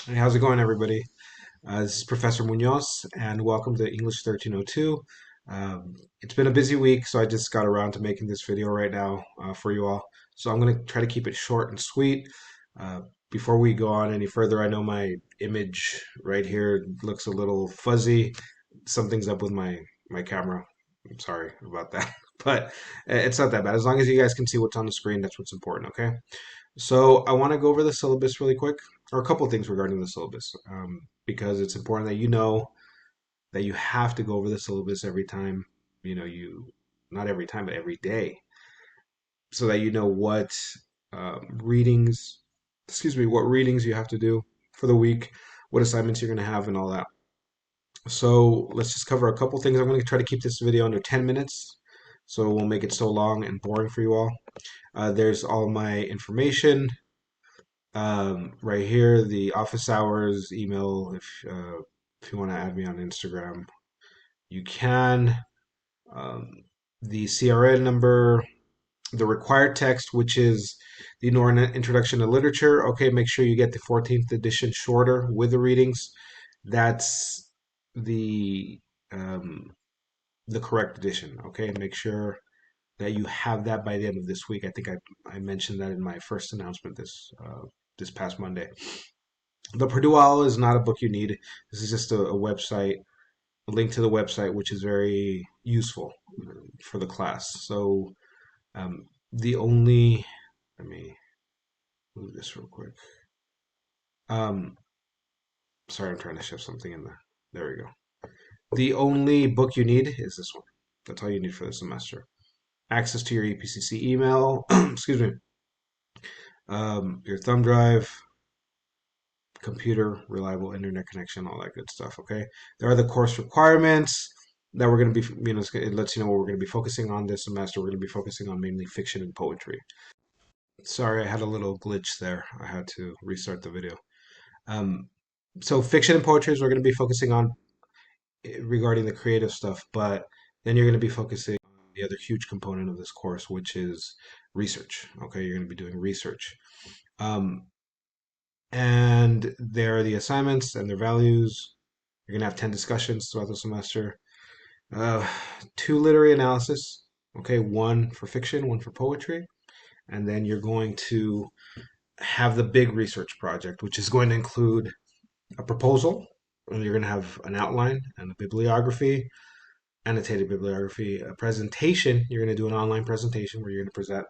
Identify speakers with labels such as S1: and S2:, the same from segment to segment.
S1: Hey, how's it going, everybody? This is Professor Munoz, and welcome to English 1302. It's been a busy week, so I just got around to making this video right now for you all. So I'm going to try to keep it short and sweet. Uh, Before we go on any further, I know my image right here looks a little fuzzy. Something's up with my camera. I'm sorry about that, but it's not that bad. As long as you guys can see what's on the screen, that's what's important, okay? So I want to go over the syllabus really quick, or a couple of things regarding the syllabus, because it's important that you know that you have to go over the syllabus every time, you not every time, but every day, so that you know what readings, what readings you have to do for the week, what assignments you're going to have, and all that. So let's just cover a couple things. I'm going to try to keep this video under 10 minutes, so it won't make it so long and boring for you all. There's all my information right here, the office hours, email. If you want to add me on Instagram, you can. Um, the CRN number, the required text, which is the Northern Introduction to Literature. Okay, make sure you get the 14th edition shorter with the readings. That's the um, the correct edition. Okay, make sure that you have that by the end of this week. I think I mentioned that in my first announcement this past Monday. The Purdue Owl is not a book you need. This is just a website, a link to the website, which is very useful for the class. So the only, let me move this real quick. Um, Sorry, I'm trying to shift something in there. There we go. The only book you need is this one. That's all you need for the semester. Access to your EPCC email, excuse me, your thumb drive, computer, reliable internet connection, all that good stuff. Okay. There are the course requirements that we're going to be, it lets you know what we're going to be focusing on this semester. We're going to be focusing on mainly fiction and poetry. Sorry, I had a little glitch there. I had to restart the video. Um, so fiction and poetry is we're going to be focusing on regarding the creative stuff, but then you're going to be focusing on the other huge component of this course, which is research. Okay, you're going to be doing research. Um, and there are the assignments and their values. You're going to have 10 discussions throughout the semester. Uh, Two literary analysis, okay, one for fiction, one for poetry. And then you're going to have the big research project, which is going to include a proposal, and you're going to have an outline and a bibliography, annotated bibliography, a presentation. You're going to do an online presentation where you're going to present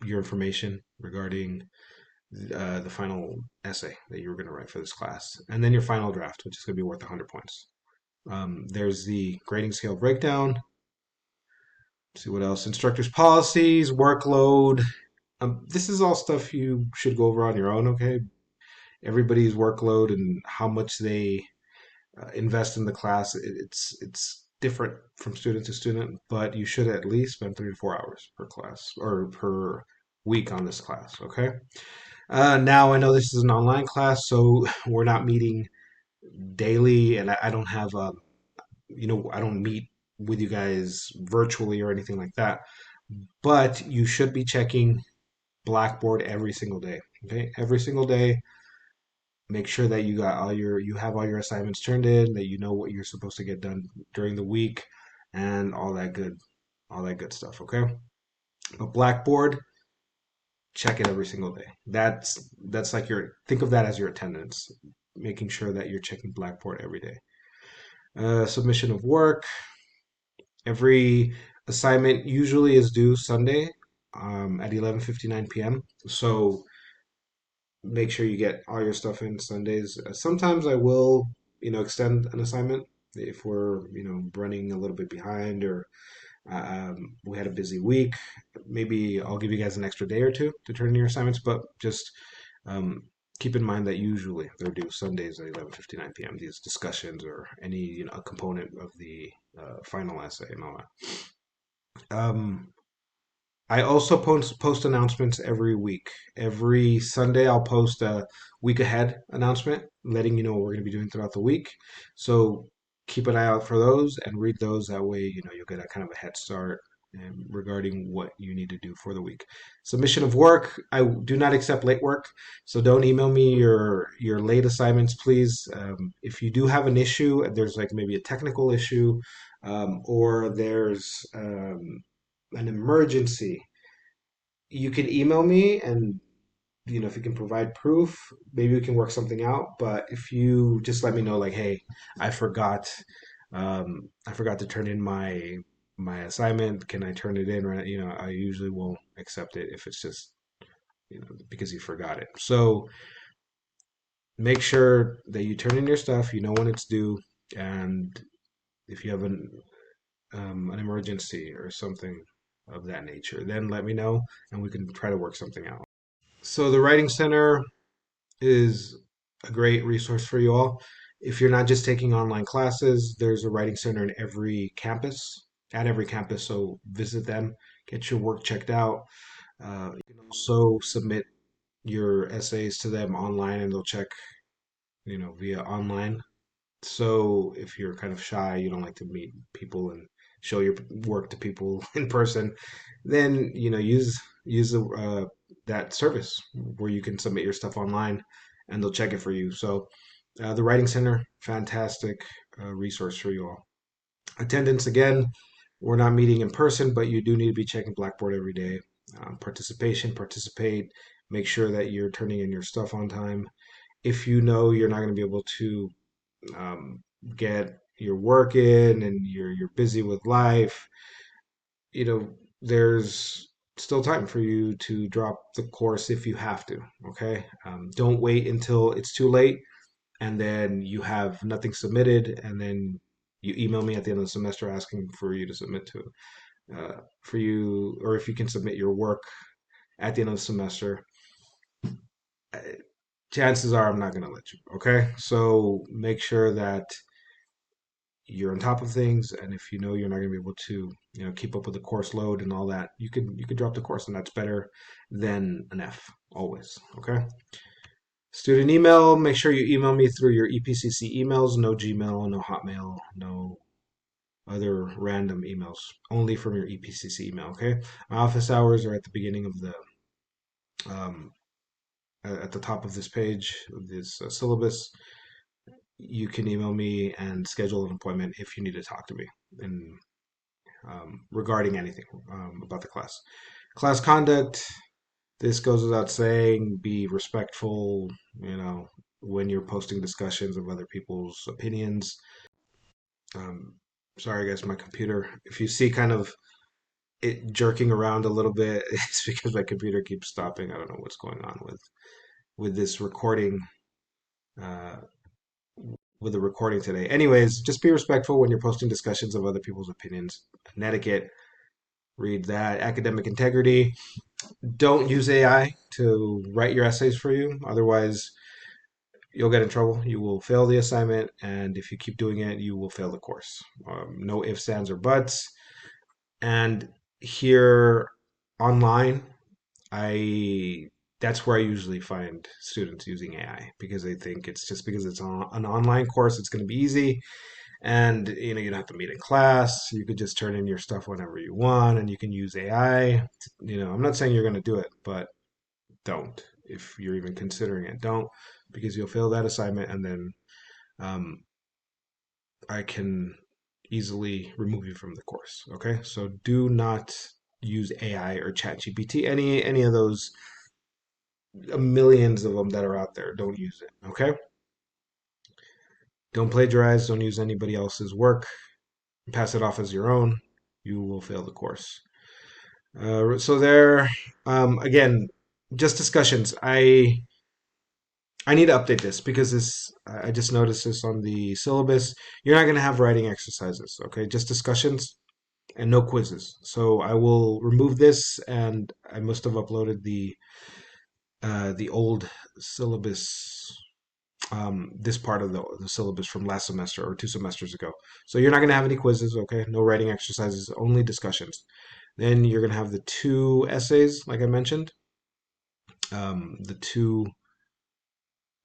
S1: your information regarding the final essay that you were going to write for this class, and then your final draft, which is going to be worth 100 points. There's the grading scale breakdown. Let's see what else. Instructors' policies, workload. This is all stuff you should go over on your own, okay? Everybody's workload and how much they invest in the class, it's different from student to student, but you should at least spend 3 to 4 hours per class or per week on this class, okay? Now I know this is an online class, so we're not meeting daily, and I don't have I don't meet with you guys virtually or anything like that. But you should be checking Blackboard every single day. Okay, every single day. Make sure that you have all your assignments turned in, that you know what you're supposed to get done during the week, and all that good stuff. Okay, but Blackboard, check it every single day. That's like think of that as your attendance, making sure that you're checking Blackboard every day. Submission of work. Every assignment usually is due Sunday at 11:59 p.m. So make sure you get all your stuff in Sundays. Sometimes I will, extend an assignment if we're, running a little bit behind or we had a busy week. Maybe I'll give you guys an extra day or two to turn in your assignments, but just um, keep in mind that usually they're due Sundays at 11:59 p.m. These discussions or any, a component of the final essay and all that. I also post announcements every week. Every Sunday, I'll post a week ahead announcement, letting you know what we're going to be doing throughout the week. So keep an eye out for those and read those. That way, you'll get a kind of a head start regarding what you need to do for the week. Submission of work. I do not accept late work, so don't email me your late assignments, please. If you do have an issue, there's like maybe a technical issue, or there's an emergency, you can email me, and if you can provide proof, maybe we can work something out. But if you just let me know, like, hey, I forgot, I forgot to turn in my assignment. Can I turn it in? Right? I usually won't accept it if it's just because you forgot it. So make sure that you turn in your stuff. You know when it's due, and if you have an emergency or something of that nature, then let me know, and we can try to work something out. So the Writing Center is a great resource for you all. If you're not just taking online classes, there's a writing center in every campus, at every campus. So visit them, get your work checked out. You can also submit your essays to them online, and they'll check, via online. So if you're kind of shy, you don't like to meet people and show your work to people in person, then use that service where you can submit your stuff online, and they'll check it for you. So the Writing Center, fantastic resource for you all. Attendance, again, we're not meeting in person, but you do need to be checking Blackboard every day. Participate. Make sure that you're turning in your stuff on time. If you know you're not going to be able to um, get your work in, and you're busy with life, there's still time for you to drop the course if you have to. Okay, don't wait until it's too late, and then you have nothing submitted, and then you email me at the end of the semester asking for you to submit to for you, or if you can submit your work at the end of the semester. uh, Chances are I'm not going to let you. Okay, so make sure that you're on top of things, and if you know you're not going to be able to keep up with the course load and all that, you could drop the course, and that's better than an F, always. Okay. Student email, make sure you email me through your EPCC emails. No Gmail, no Hotmail, no other random emails, only from your EPCC email. Okay. My office hours are at the beginning of the um, at the top of this page, of this syllabus. You can email me and schedule an appointment if you need to talk to me, and regarding anything about the class. Class conduct, this goes without saying, be respectful, when you're posting discussions of other people's opinions. Um, Sorry, guys, my computer, if you see kind of it jerking around a little bit, it's because my computer keeps stopping. I don't know what's going on with this recording, uh, with the recording today. Anyways, just be respectful when you're posting discussions of other people's opinions. Connecticut, read that. Academic integrity. Don't use AI to write your essays for you. Otherwise, you'll get in trouble. You will fail the assignment, and if you keep doing it, you will fail the course. No ifs, ands, or buts. And here online, I that's where I usually find students using AI, because they think it's just because it's an online course, it's going to be easy, and you don't have to meet in class. You could just turn in your stuff whenever you want, and you can use AI. I'm not saying you're going to do it, but don't. If you're even considering it, don't, because you'll fail that assignment, and then um, I can easily remove you from the course. Okay, so do not use AI or ChatGPT, any of those millions of them that are out there. Don't use it. Okay, don't plagiarize. Don't use anybody else's work. Pass it off as your own. You will fail the course. So there, again, just discussions. I need to update this, because I just noticed this on the syllabus. You're not going to have writing exercises, okay? Just discussions and no quizzes. So I will remove this, and I must have uploaded the old syllabus, this part of the syllabus from last semester or 2 semesters ago. So you're not going to have any quizzes, okay? No writing exercises, only discussions. Then you're going to have the 2 essays, like I mentioned, the 2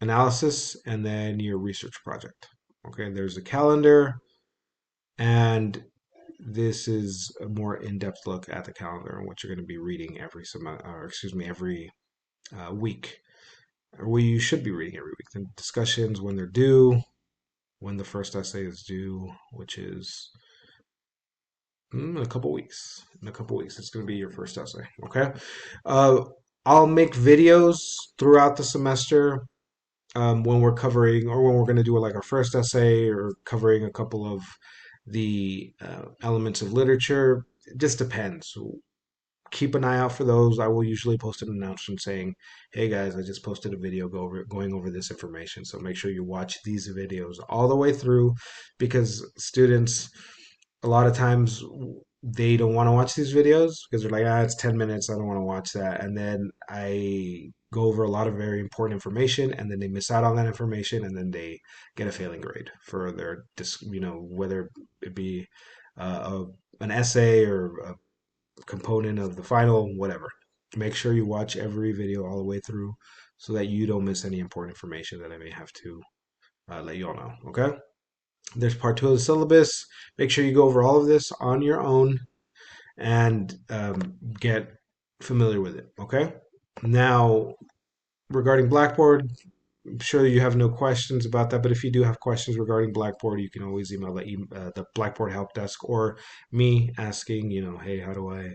S1: analysis, and then your research project. Okay, there's a calendar, and this is a more in-depth look at the calendar and what you're going to be reading every every week, or what you should be reading every week. The discussions, when they're due, when the first essay is due, which is in a couple weeks. In a couple weeks, it's going to be your first essay. Okay. Uh, I'll make videos throughout the semester when we're covering, or when we're going to do like our first essay, or covering a couple of the elements of literature. It just depends. Keep an eye out for those. I will usually post an announcement saying, "Hey guys, I just posted a video going over this information. So make sure you watch these videos all the way through, because students a lot of times they don't want to watch these videos because they're like, it's 10 minutes. I don't want to watch that." And then I go over a lot of very important information, and then they miss out on that information, and then they get a failing grade for their, whether it be uh, an essay or a component of the final, whatever. Make sure you watch every video all the way through so that you don't miss any important information that I may have to let you all know. Okay? There's part two of the syllabus. Make sure you go over all of this on your own and get familiar with it. Okay? Now, regarding Blackboard, I'm sure you have no questions about that, but if you do have questions regarding Blackboard, you can always email the Blackboard help desk, or me asking, hey, how do I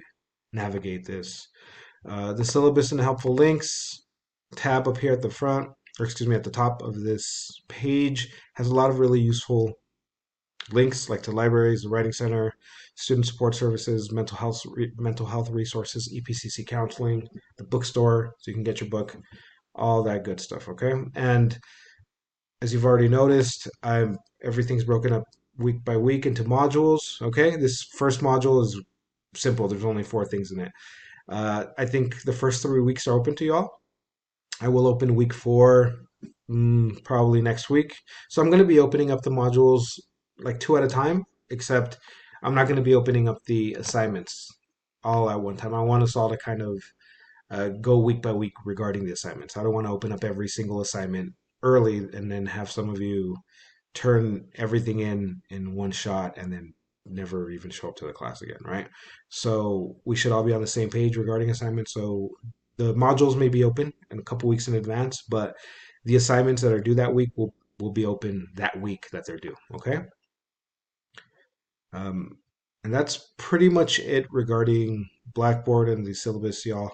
S1: navigate this? The syllabus and helpful links tab up here at the front, or excuse me, at the top of this page, has a lot of really useful links, like to libraries, the Writing Center, student support services, mental health resources, EPCC counseling, the bookstore, so you can get your book, all that good stuff. Okay, and as you've already noticed, everything's broken up week by week into modules. Okay, this first module is simple. There's only 4 things in it. I think the first 3 weeks are open to y'all. I will open week 4 probably next week. So I'm going to be opening up the modules like 2 at a time, except I'm not going to be opening up the assignments all at one time. I want us all to kind of go week by week regarding the assignments. I don't want to open up every single assignment early and then have some of you turn everything in one shot and then never even show up to the class again, right? So we should all be on the same page regarding assignments. So the modules may be open in a couple weeks in advance, but the assignments that are due that week will be open that week that they're due. Okay. Um, and that's pretty much it regarding Blackboard and the syllabus, y'all.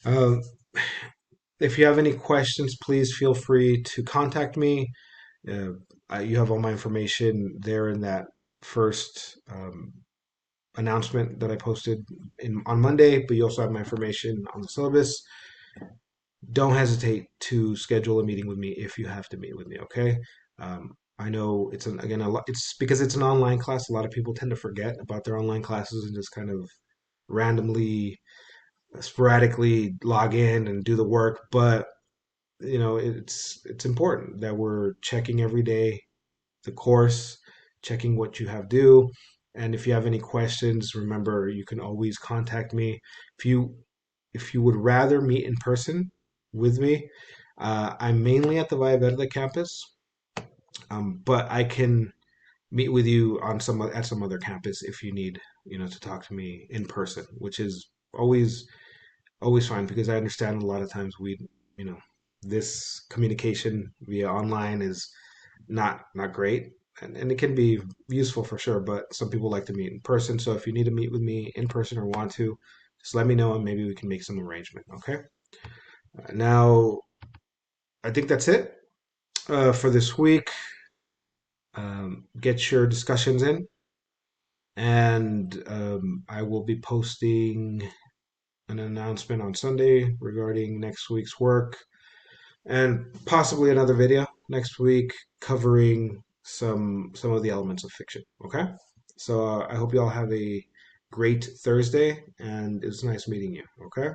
S1: Um, if you have any questions, please feel free to contact me. Uh, you have all my information there in that first announcement that I posted on Monday, but you also have my information on the syllabus. Don't hesitate to schedule a meeting with me if you have to meet with me. Okay. I know again a lot. It's because it's an online class. A lot of people tend to forget about their online classes and just kind of randomly, sporadically log in and do the work. But it's important that we're checking every day the course, checking what you have due. And if you have any questions, remember you can always contact me. If you would rather meet in person with me, I'm mainly at the Valle Verde campus, but I can meet with you on some other campus if you need to talk to me in person, which is always fine, because I understand a lot of times you know this communication via online is not great, and it can be useful for sure, but some people like to meet in person. So if you need to meet with me in person or want to, just let me know and maybe we can make some arrangement. Okay. Now I think that's it for this week. Get your discussions in, and I will be posting an announcement on Sunday regarding next week's work, and possibly another video next week covering some of the elements of fiction. Okay, so I hope you all have a great Thursday, and it was nice meeting you. Okay.